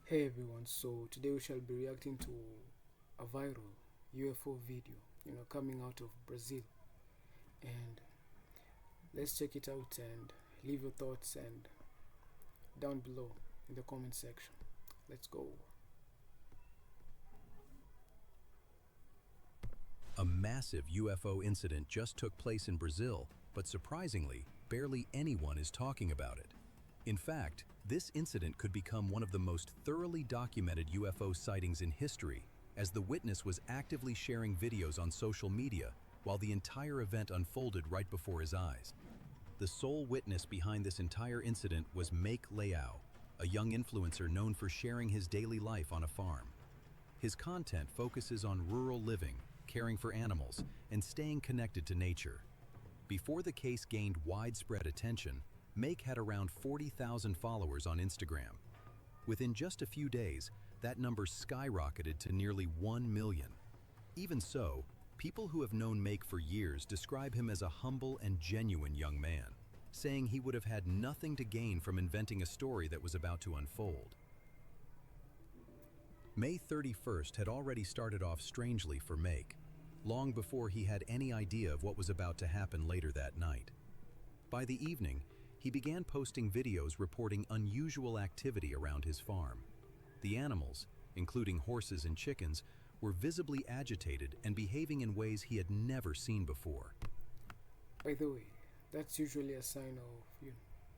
Hey everyone, so today we shall be reacting to a viral UFO video, coming out of Brazil. And let's check it out and leave your thoughts and down below in the comment section. Let's go. A massive UFO incident just took place in Brazil, but surprisingly, barely anyone is talking about it. In fact, this incident could become one of the most thoroughly documented UFO sightings in history, as the witness was actively sharing videos on social media while the entire event unfolded right before his eyes. The sole witness behind this entire incident was Make Leao, a young influencer known for sharing his daily life on a farm. His content focuses on rural living, caring for animals, and staying connected to nature. Before the case gained widespread attention, Make had around 40,000 followers on Instagram. Within just a few days, that number skyrocketed to nearly 1 million. Even so, people who have known Make for years describe him as a humble and genuine young man, saying he would have had nothing to gain from inventing a story that was about to unfold. May 31st had already started off strangely for Make, long before he had any idea of what was about to happen later that night. By the evening, he began posting videos reporting unusual activity around his farm. The animals, including horses and chickens, were visibly agitated and behaving in ways he had never seen before. By the way, that's usually a sign of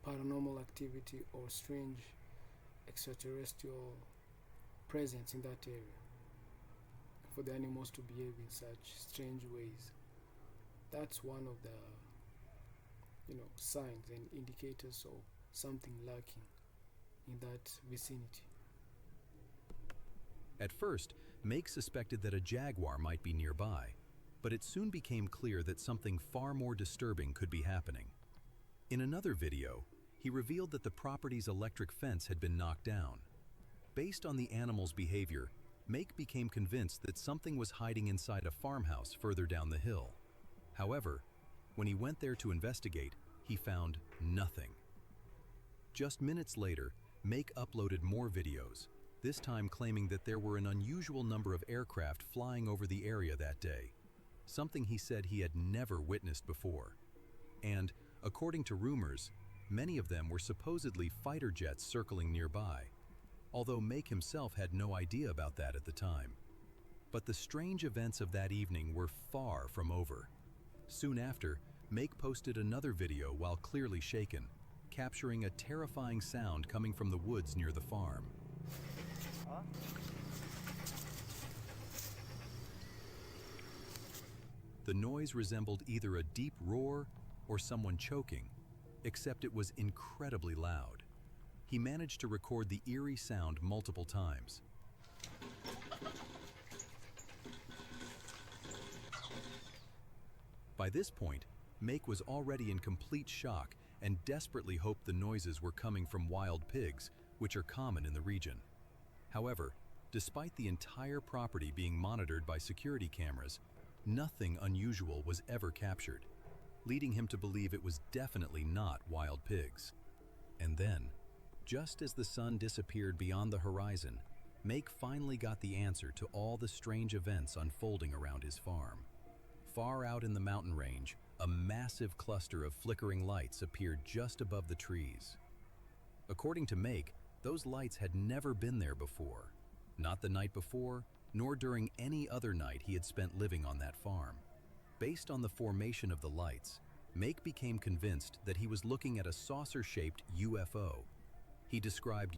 paranormal activity or strange extraterrestrial presence in that area. For the animals to behave in such strange ways, that's one of the signs and indicators of something lacking in that vicinity. At first, Make suspected that a jaguar might be nearby, but it soon became clear that something far more disturbing could be happening. In another video, he revealed that the property's electric fence had been knocked down. Based on the animal's behavior, Make became convinced that something was hiding inside a farmhouse further down the hill. However, when he went there to investigate, he found nothing. Just minutes later, Make uploaded more videos, this time claiming that there were an unusual number of aircraft flying over the area that day, something he said he had never witnessed before. And, according to rumors, many of them were supposedly fighter jets circling nearby, although Make himself had no idea about that at the time. But the strange events of that evening were far from over. Soon after, Make posted another video while clearly shaken, capturing a terrifying sound coming from the woods near the farm. The noise resembled either a deep roar or someone choking, except it was incredibly loud. He managed to record the eerie sound multiple times. By this point, Make was already in complete shock and desperately hoped the noises were coming from wild pigs, which are common in the region. However, despite the entire property being monitored by security cameras, nothing unusual was ever captured, leading him to believe it was definitely not wild pigs. And then, just as the sun disappeared beyond the horizon, Make finally got the answer to all the strange events unfolding around his farm. Far out in the mountain range, a massive cluster of flickering lights appeared just above the trees. According to Make, those lights had never been there before, not the night before, nor during any other night he had spent living on that farm. Based on the formation of the lights, Make became convinced that he was looking at a saucer-shaped UFO. He described,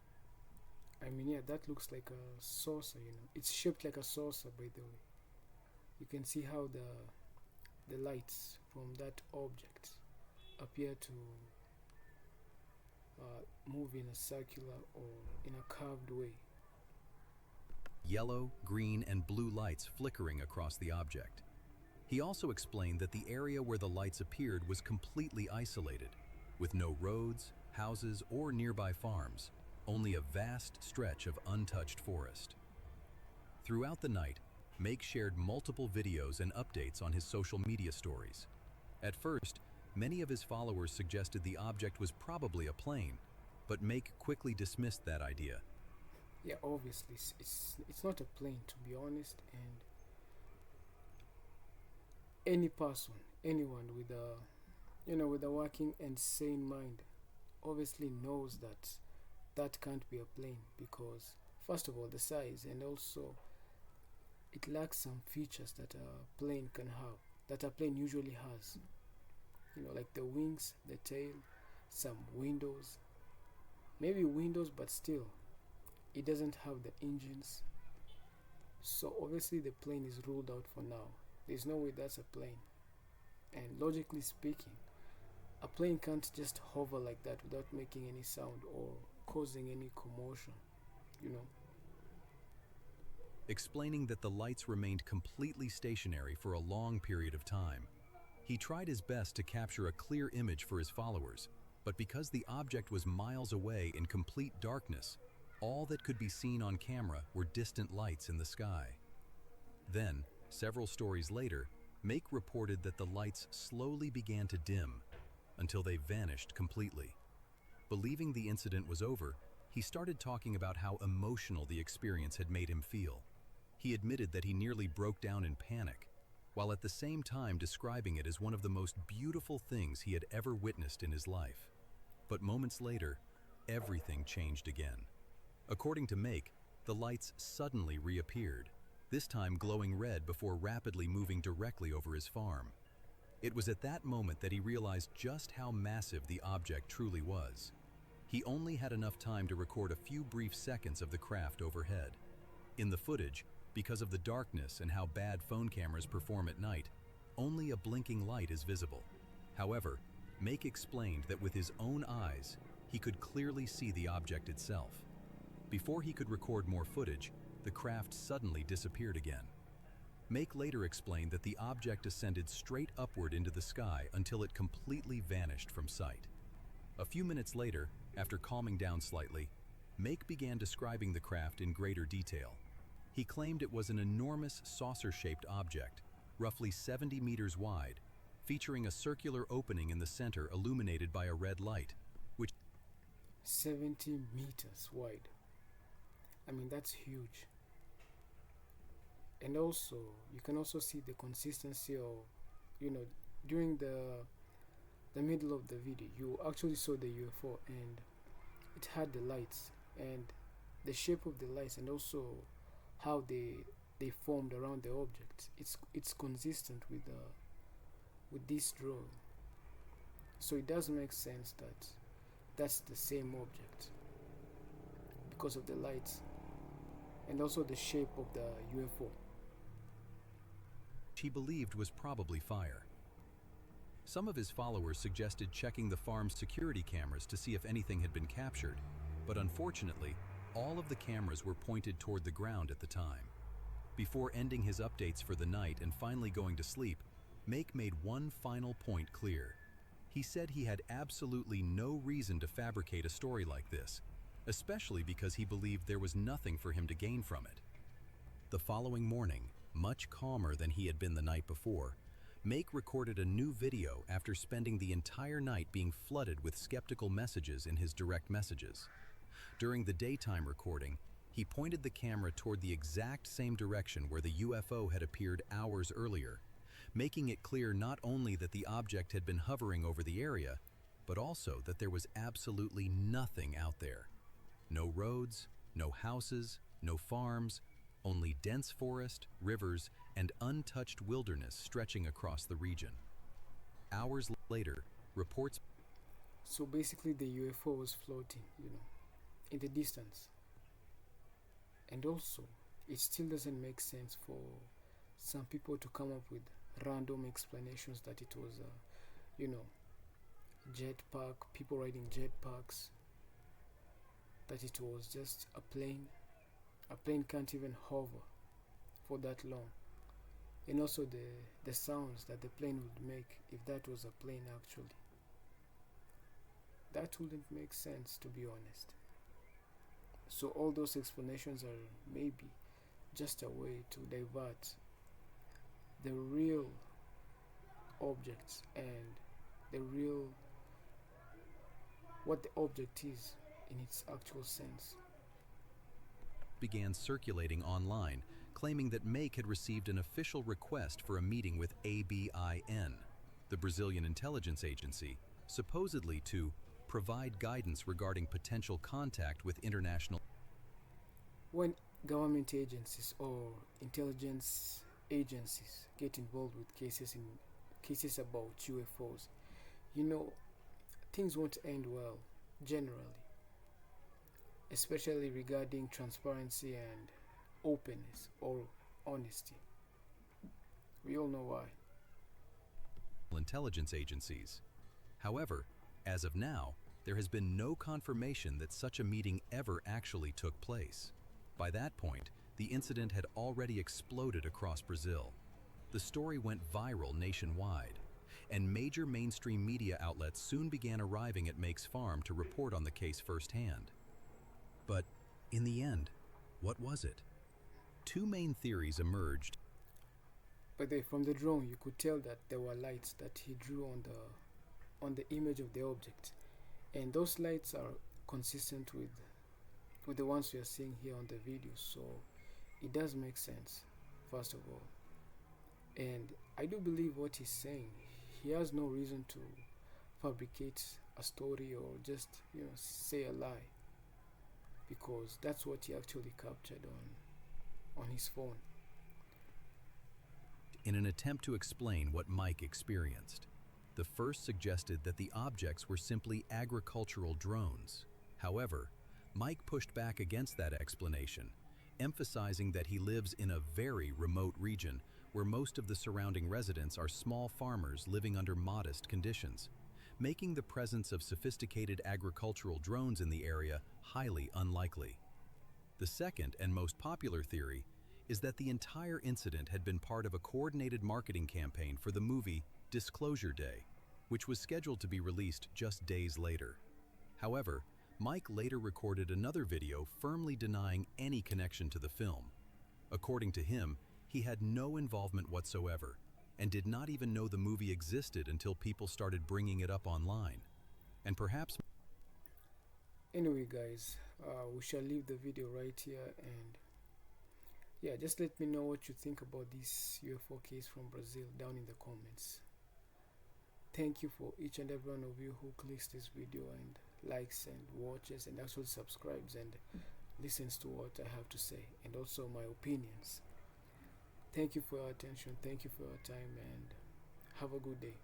that looks like a saucer, It's shaped like a saucer, by the way. You can see how the lights from that object appear to move in a circular or in a curved way. yellow, green, and blue lights flickering across the object. He also explained that the area where the lights appeared was completely isolated, with no roads, houses, or nearby farms, only a vast stretch of untouched forest. Throughout the night, Make shared multiple videos and updates on his social media stories. At first, many of his followers suggested the object was probably a plane, but Make quickly dismissed that idea. Yeah, obviously it's not a plane, to be honest, and any person, anyone with a with a working and sane mind obviously knows that that can't be a plane, because first of all the size, and also it lacks some features that a plane can have, that a plane usually has, like the wings, the tail, some windows, maybe windows, but still it doesn't have the engines. So obviously the plane is ruled out for now. There's no way that's a plane. And logically speaking, a plane can't just hover like that without making any sound or causing any commotion, you know. Explaining that the lights remained completely stationary for a long period of time. He tried his best to capture a clear image for his followers, but because the object was miles away in complete darkness, all that could be seen on camera were distant lights in the sky. Then, several stories later, Make reported that the lights slowly began to dim until they vanished completely. Believing the incident was over, he started talking about how emotional the experience had made him feel. He admitted that he nearly broke down in panic, while at the same time describing it as one of the most beautiful things he had ever witnessed in his life. But moments later, everything changed again. According to Make, the lights suddenly reappeared, this time glowing red before rapidly moving directly over his farm. It was at that moment that he realized just how massive the object truly was. He only had enough time to record a few brief seconds of the craft overhead. In the footage, because of the darkness and how bad phone cameras perform at night, only a blinking light is visible. However, Make explained that with his own eyes, he could clearly see the object itself. Before he could record more footage, the craft suddenly disappeared again. Make later explained that the object ascended straight upward into the sky until it completely vanished from sight. A few minutes later, after calming down slightly, Make began describing the craft in greater detail. He claimed it was an enormous saucer-shaped object, roughly 70 meters wide, featuring a circular opening in the center illuminated by a red light, which 70 meters wide. I mean, that's huge. And also, you can also see the consistency of, during the middle of the video, you actually saw the UFO, and it had the lights and the shape of the lights, and also how they formed around the object. It's consistent with this drawing, so it does make sense that that's the same object because of the lights and also the shape of the UFO. he believed was probably fire. Some of his followers suggested checking the farm's security cameras to see if anything had been captured, but unfortunately, all of the cameras were pointed toward the ground at the time. Before ending his updates for the night and finally going to sleep, Make made one final point clear. He said he had absolutely no reason to fabricate a story like this, especially because he believed there was nothing for him to gain from it. The following morning, much calmer than he had been the night before, Make recorded a new video after spending the entire night being flooded with skeptical messages in his direct messages. During the daytime recording, he pointed the camera toward the exact same direction where the UFO had appeared hours earlier, making it clear not only that the object had been hovering over the area, but also that there was absolutely nothing out there. No roads, no houses, no farms, only dense forest, rivers, and untouched wilderness stretching across the region. Hours later, reports. So basically, the UFO was floating, in the distance. And also, it still doesn't make sense for some people to come up with random explanations that it was jetpack, people riding jetpacks, that it was just a plane. A plane can't even hover for that long. And also the sounds that the plane would make if that was a plane actually. That wouldn't make sense, to be honest. So all those explanations are maybe just a way to divert the real objects and the real what the object is in its actual sense. began circulating online, claiming that Make had received an official request for a meeting with ABIN, the Brazilian intelligence agency, supposedly to provide guidance regarding potential contact with international. When government agencies or intelligence agencies get involved with cases about UFOs, you know, things won't end well generally, especially regarding transparency and openness or honesty. We all know why. Intelligence agencies. However, as of now, there has been no confirmation that such a meeting ever actually took place. By that point, the incident had already exploded across Brazil. The story went viral nationwide, and major mainstream media outlets soon began arriving at Make's farm to report on the case firsthand. But in the end, what was it? Two main theories emerged. But from the drone, you could tell that there were lights that he drew on the image of the object, and those lights are consistent with the ones we are seeing here on the video. So it does make sense, first of all. And I do believe what he's saying. He has no reason to fabricate a story or just, say a lie, because that's what he actually captured on his phone. In an attempt to explain what Mike experienced, the first suggested that the objects were simply agricultural drones. However, Mike pushed back against that explanation, emphasizing that he lives in a very remote region where most of the surrounding residents are small farmers living under modest conditions, making the presence of sophisticated agricultural drones in the area highly unlikely. The second and most popular theory is that the entire incident had been part of a coordinated marketing campaign for the movie Disclosure Day, which was scheduled to be released just days later. However, Mike later recorded another video firmly denying any connection to the film. According to him, he had no involvement whatsoever and did not even know the movie existed until people started bringing it up online. And perhaps... Anyway, guys, we shall leave the video right here, and yeah, just let me know what you think about this UFO case from Brazil down in the comments. Thank you for each and every one of you who clicks this video and likes and watches and actually subscribes and listens to what I have to say, and also my opinions. Thank you for your attention, thank you for your time, and have a good day.